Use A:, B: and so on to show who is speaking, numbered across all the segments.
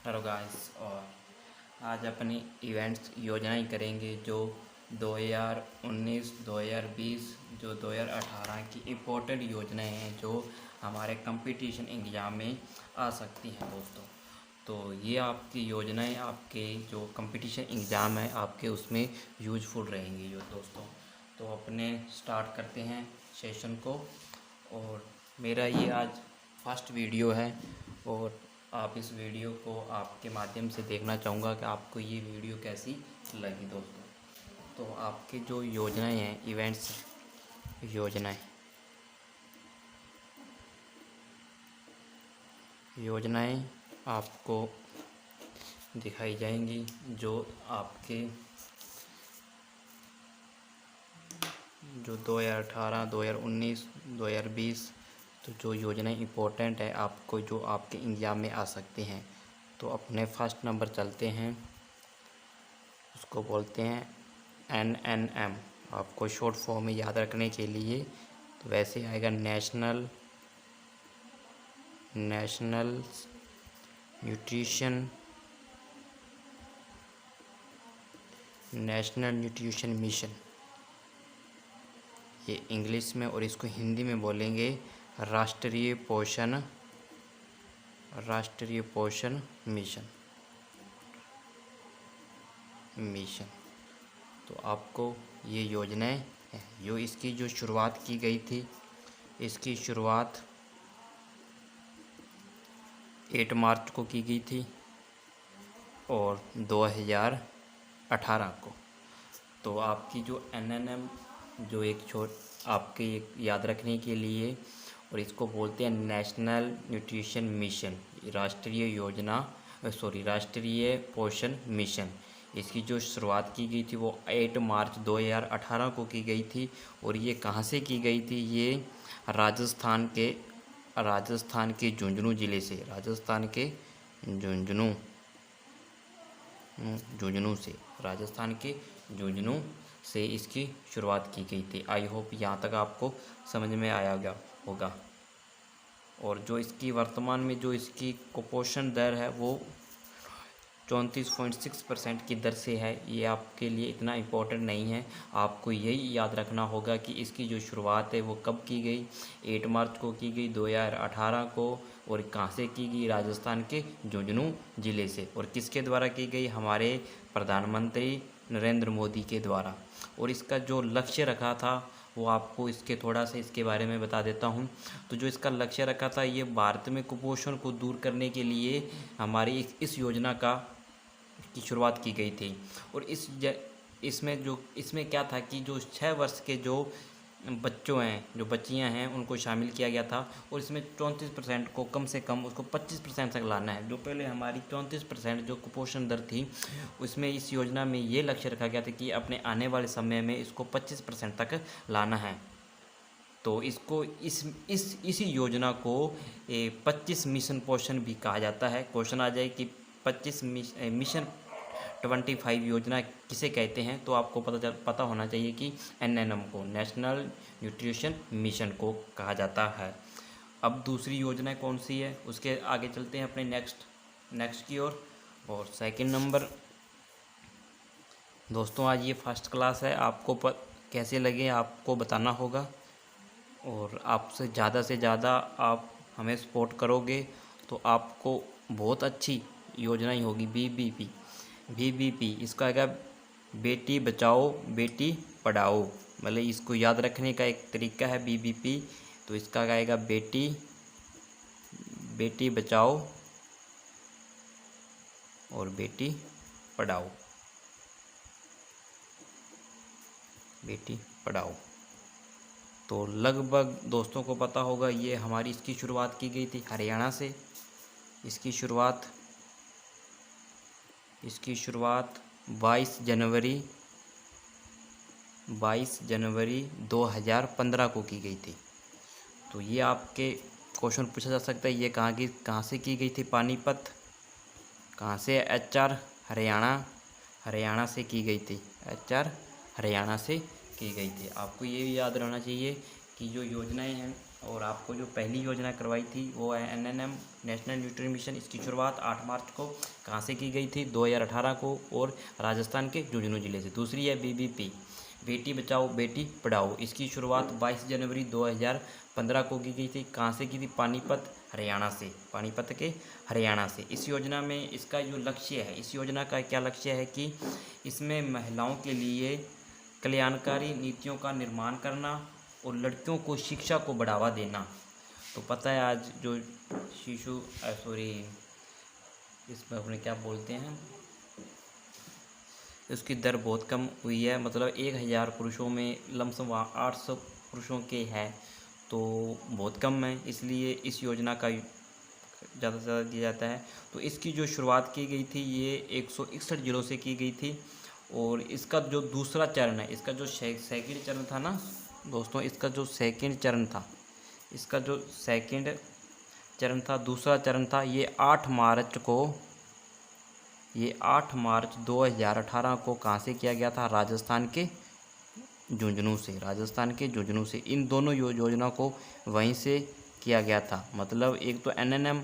A: Hello guys. और आज अपनी इवेंट्स योजनाएं करेंगे जो 2019, 2020, जो 2018 की इम्पोर्टेंट योजनाएं हैं जो हमारे कंपटीशन एग्ज़ाम में आ सकती हैं दोस्तों। तो ये आपकी योजनाएं आपके जो कंपटीशन एग्ज़ाम है आपके उसमें यूजफुल रहेंगी जो दोस्तों। तो अपने स्टार्ट करते हैं सेशन को। और मेरा ये आज फर्स्ट वीडियो है और आप इस वीडियो को आपके माध्यम से देखना चाहूँगा कि आपको ये वीडियो कैसी लगी दोस्तों। तो आपके जो योजनाएं हैं, इवेंट्स योजनाएं योजनाएं आपको दिखाई जाएंगी जो आपके जो 2018, 2019, 2020 तो जो योजनाएं इम्पोर्टेंट है आपको जो आपके एग्ज़ाम में आ सकते हैं। तो अपने फर्स्ट नंबर चलते हैं, उसको बोलते हैं NNM। आपको शॉर्ट फॉर्म में याद रखने के लिए तो वैसे आएगा नेशनल न्यूट्रिशन मिशन, ये इंग्लिश में, और इसको हिंदी में बोलेंगे राष्ट्रीय पोषण मिशन। तो आपको ये योजनाएं हैं जो इसकी जो शुरुआत की गई थी, इसकी शुरुआत 8 मार्च को की गई थी और 2018 को। तो आपकी जो NNM जो आपके एक याद रखने के लिए, और इसको बोलते हैं नेशनल न्यूट्रिशन मिशन, राष्ट्रीय पोषण मिशन। इसकी जो शुरुआत की गई थी वो 8 मार्च 2018 को की गई थी। और ये कहाँ से की गई थी? ये राजस्थान के झुंझुनू ज़िले से, राजस्थान के झुंझुनू से इसकी शुरुआत की गई थी। आई होप यहाँ तक आपको समझ में आया गया होगा। और जो इसकी वर्तमान में जो इसकी कुपोषण दर है वो 34.6% की दर से है। ये आपके लिए इतना इम्पोर्टेंट नहीं है, आपको यही याद रखना होगा कि इसकी जो शुरुआत है वो कब की गई। 8 मार्च को की गई 2018 को। और कहाँ से की गई? राजस्थान के झुंझुनू ज़िले से। और किसके द्वारा की गई? हमारे प्रधानमंत्री नरेंद्र मोदी के द्वारा। और इसका जो लक्ष्य रखा था वो आपको थोड़ा सा इसके बारे में बता देता हूँ। तो जो इसका लक्ष्य रखा था, ये भारत में कुपोषण को दूर करने के लिए हमारी इस योजना की शुरुआत की गई थी। और इसमें क्या था कि जो 6 वर्ष के जो जो बच्चियां हैं उनको शामिल किया गया था। और इसमें 34% को कम से कम उसको 25% तक लाना है। जो पहले हमारी 34% जो कुपोषण दर थी, उसमें इस योजना में ये लक्ष्य रखा गया था कि अपने आने वाले समय में इसको 25% तक लाना है। तो इसको इसी योजना को 25 मिशन पोषण भी कहा जाता है। क्वेश्चन आ जाए कि 25 मिशन 25 योजना किसे कहते हैं, तो आपको पता होना चाहिए कि NNM को, नेशनल न्यूट्रिशन मिशन को कहा जाता है। अब दूसरी योजना कौन सी है उसके आगे चलते हैं अपने नेक्स्ट की ओर। और सेकंड नंबर दोस्तों, आज ये फर्स्ट क्लास है, आपको कैसे लगे आपको बताना होगा। और आपसे से ज़्यादा आप हमें सपोर्ट करोगे तो आपको बहुत अच्छी योजनाएं होगी। BBP इसका आएगा बेटी बचाओ बेटी पढ़ाओ, मतलब इसको याद रखने का एक तरीका है BBP। तो इसका आएगा बेटी बचाओ और बेटी पढ़ाओ, तो लगभग दोस्तों को पता होगा ये हमारी इसकी शुरुआत की गई थी हरियाणा से। इसकी शुरुआत 22 जनवरी 2015 को की गई थी। तो ये आपके क्वेश्चन पूछा जा सकता है, ये कहाँ से की गई थी? पानीपत। कहाँ से? HR हरियाणा से की गई थी। HR हरियाणा से की गई थी। आपको ये भी याद रहना चाहिए कि जो योजनाएं हैं और आपको जो पहली योजना करवाई थी वो है NNM नेशनल न्यूट्रिशन मिशन। इसकी शुरुआत 8 मार्च को कहाँ से की गई थी? 2018 को, और राजस्थान के झुंझुनू जिले से। दूसरी है BBP बेटी बचाओ बेटी पढ़ाओ। इसकी शुरुआत 22 जनवरी 2015 को की गई थी। कहाँ से की थी? पानीपत हरियाणा से, पानीपत के हरियाणा से। इस योजना में इसका जो लक्ष्य है, इस योजना का क्या लक्ष्य है कि इसमें महिलाओं के लिए कल्याणकारी नीतियों का निर्माण करना और लड़कियों को शिक्षा को बढ़ावा देना। तो पता है आज जो शिशु इसमें अपने क्या बोलते हैं, उसकी दर बहुत कम हुई है। मतलब 1000 पुरुषों में लमसम 800 पुरुषों के है, तो बहुत कम है। इसलिए इस योजना का ज़्यादा से ज़्यादा दिया जाता है। तो इसकी जो शुरुआत की गई थी ये 161 जिलों से की गई थी। और इसका जो दूसरा चरण है, इसका जो सेकंड चरण था ना दोस्तों, इसका जो सेकंड चरण था, इसका जो सेकंड चरण था, दूसरा चरण था, ये 8 मार्च 2018 को कहाँ से किया गया था? राजस्थान के झुंझुनू से, राजस्थान के झुंझुनू से। इन दोनों योजना को वहीं से किया गया था। मतलब एक तो NNM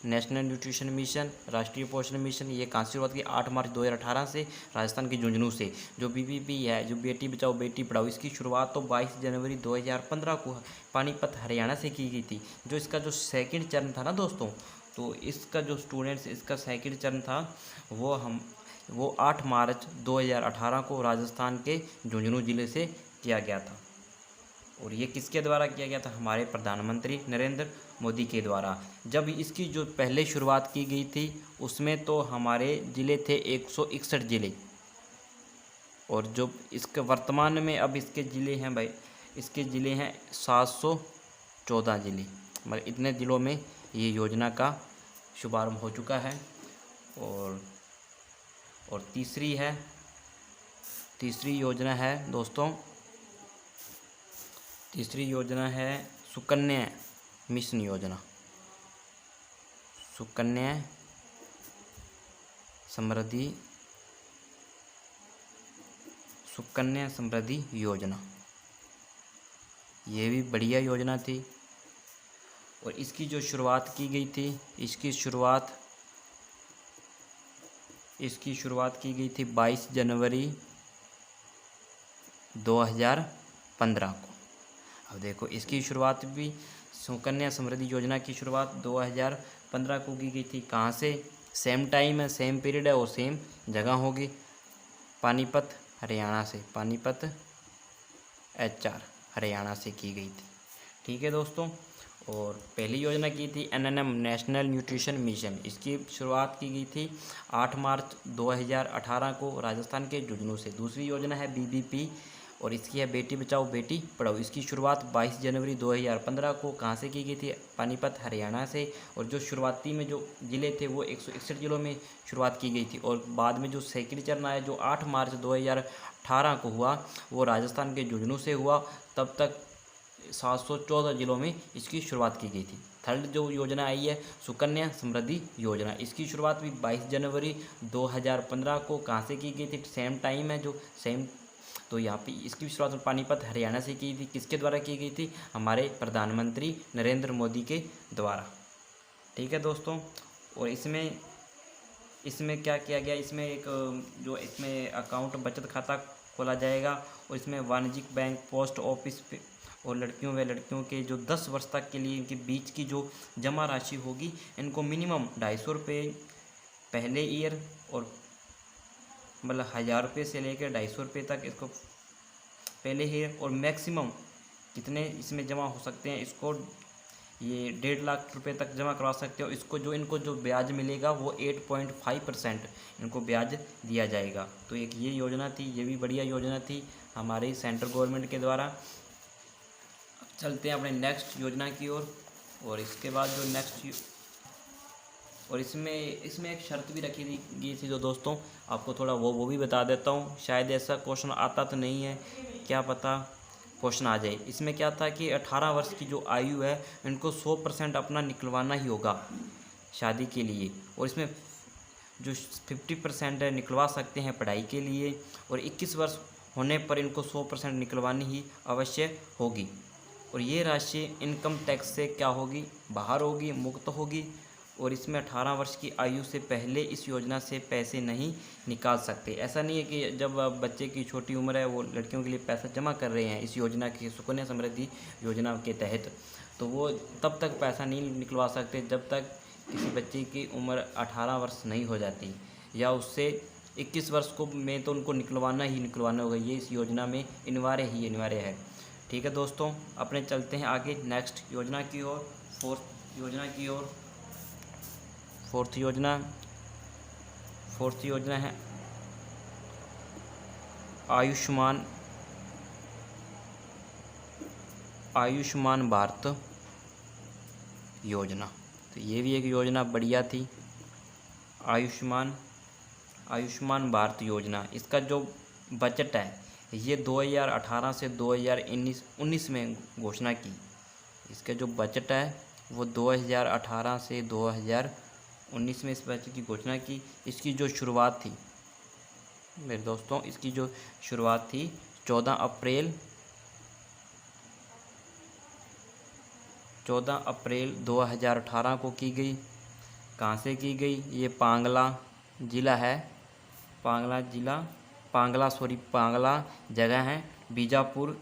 A: नेशनल न्यूट्रिशन मिशन, राष्ट्रीय पोषण मिशन, ये कहाँ से शुरुआत की? 8 मार्च 2018 से, राजस्थान के झुंझुनू से। जो BBP है, जो बेटी बचाओ बेटी पढ़ाओ, इसकी शुरुआत तो 22 जनवरी 2015 को पानीपत हरियाणा से की गई थी। जो इसका जो सेकंड चरण था ना दोस्तों, तो इसका जो स्टूडेंट्स, इसका सेकंड चरण था वो 8 मार्च 2018 को राजस्थान के झुंझुनू जिले से किया गया था। और ये किसके द्वारा किया गया था? हमारे प्रधानमंत्री नरेंद्र मोदी के द्वारा। जब इसकी जो पहले शुरुआत की गई थी उसमें तो हमारे ज़िले थे 161 ज़िले, और जो इसके वर्तमान में अब इसके ज़िले हैं भाई, इसके ज़िले हैं 714 ज़िले। मतलब इतने ज़िलों में ये योजना का शुभारंभ हो चुका है। और तीसरी योजना है दोस्तों, तीसरी योजना है सुकन्या मिशन योजना, सुकन्या समृद्धि योजना। ये भी बढ़िया योजना थी। और इसकी जो शुरुआत की गई थी, इसकी शुरुआत की गई थी 22 जनवरी 2015 को। अब देखो, इसकी शुरुआत भी सुकन्या समृद्धि योजना की शुरुआत 2015 को की गई थी। कहाँ से? सेम टाइम है, सेम पीरियड है और सेम जगह होगी, पानीपत हरियाणा से, पानीपत HR हरियाणा से की गई थी। ठीक है दोस्तों। और पहली योजना की थी NNM नेशनल न्यूट्रिशन मिशन। इसकी शुरुआत की गई थी 8 मार्च 2018 को राजस्थान के झुंझुनू से। दूसरी योजना है BBP, और इसकी है बेटी बचाओ बेटी पढ़ाओ। इसकी शुरुआत 22 जनवरी 2015 को कहाँ से की गई थी? पानीपत हरियाणा से। और जो शुरुआती में जो ज़िले थे वो 161 ज़िलों में शुरुआत की गई थी। और बाद में जो सेकंड चरण आया जो 8 मार्च 2018 को हुआ, वो राजस्थान के झुंझुनू से हुआ। तब तक 714 ज़िलों में इसकी शुरुआत की गई थी। थर्ड जो योजना आई है सुकन्या समृद्धि योजना, इसकी शुरुआत भी 22 जनवरी 2015 को कहाँ से की गई थी? सेम टाइम है जो सेम, तो यहाँ पे इसकी शुरुआत पानीपत हरियाणा से की थी। किसके द्वारा की गई थी? हमारे प्रधानमंत्री नरेंद्र मोदी के द्वारा। ठीक है दोस्तों। और इसमें क्या किया गया? इसमें इसमें अकाउंट बचत खाता खोला जाएगा। और इसमें वाणिज्यिक बैंक, पोस्ट ऑफिस और लड़कियों के जो 10 वर्ष तक के लिए इनके बीच की जो जमा राशि होगी, इनको मिनिमम 250 रुपये पहले ईयर, और मतलब 1000 रुपये से लेकर 250 रुपये तक इसको पहले ईयर, और मैक्सिमम कितने इसमें जमा हो सकते हैं, इसको ये 1.5 लाख रुपए तक जमा करवा सकते हो। इनको जो ब्याज मिलेगा वो 8.5% इनको ब्याज दिया जाएगा। तो एक ये योजना थी, ये भी बढ़िया योजना थी हमारे सेंट्रल गवर्नमेंट के द्वारा। अब चलते हैं अपने नेक्स्ट योजना की ओर। और इसके बाद जो और इसमें एक शर्त भी रखी गई थी जो दोस्तों, आपको थोड़ा वो भी बता देता हूँ। शायद ऐसा क्वेश्चन आता तो नहीं है, क्या पता क्वेश्चन आ जाए। इसमें क्या था कि 18 वर्ष की जो आयु है इनको 100% अपना निकलवाना ही होगा शादी के लिए। और इसमें जो 50% है निकलवा सकते हैं पढ़ाई के लिए। और 21 वर्ष होने पर इनको 100% निकलवानी ही अवश्य होगी। और ये राशि इनकम टैक्स से क्या होगी, बाहर होगी, मुक्त होगी। और इसमें 18 वर्ष की आयु से पहले इस योजना से पैसे नहीं निकाल सकते। ऐसा नहीं है कि जब बच्चे की छोटी उम्र है वो लड़कियों के लिए पैसा जमा कर रहे हैं इस योजना की, सुकन्या समृद्धि योजना के तहत, तो वो तब तक पैसा नहीं निकलवा सकते जब तक किसी बच्चे की उम्र 18 वर्ष नहीं हो जाती, या उससे 21 वर्ष को में तो उनको निकलवाना ही निकलवाना होगा। ये इस योजना में अनिवार्य है। ठीक है दोस्तों, अपने चलते हैं आगे नेक्स्ट योजना की ओर, फोर्थ योजना है आयुष्मान भारत योजना। तो ये भी एक योजना बढ़िया थी, आयुष्मान भारत योजना। इसका जो बजट है ये 2018 से 2019 में घोषणा की। इसका जो बजट है वो 2018 से 2019 में इस बजट की घोषणा की। इसकी जो शुरुआत थी मेरे दोस्तों, इसकी जो शुरुआत थी 14 अप्रैल 2018 को की गई। कहाँ से की गई? ये पांगला जगह है बीजापुर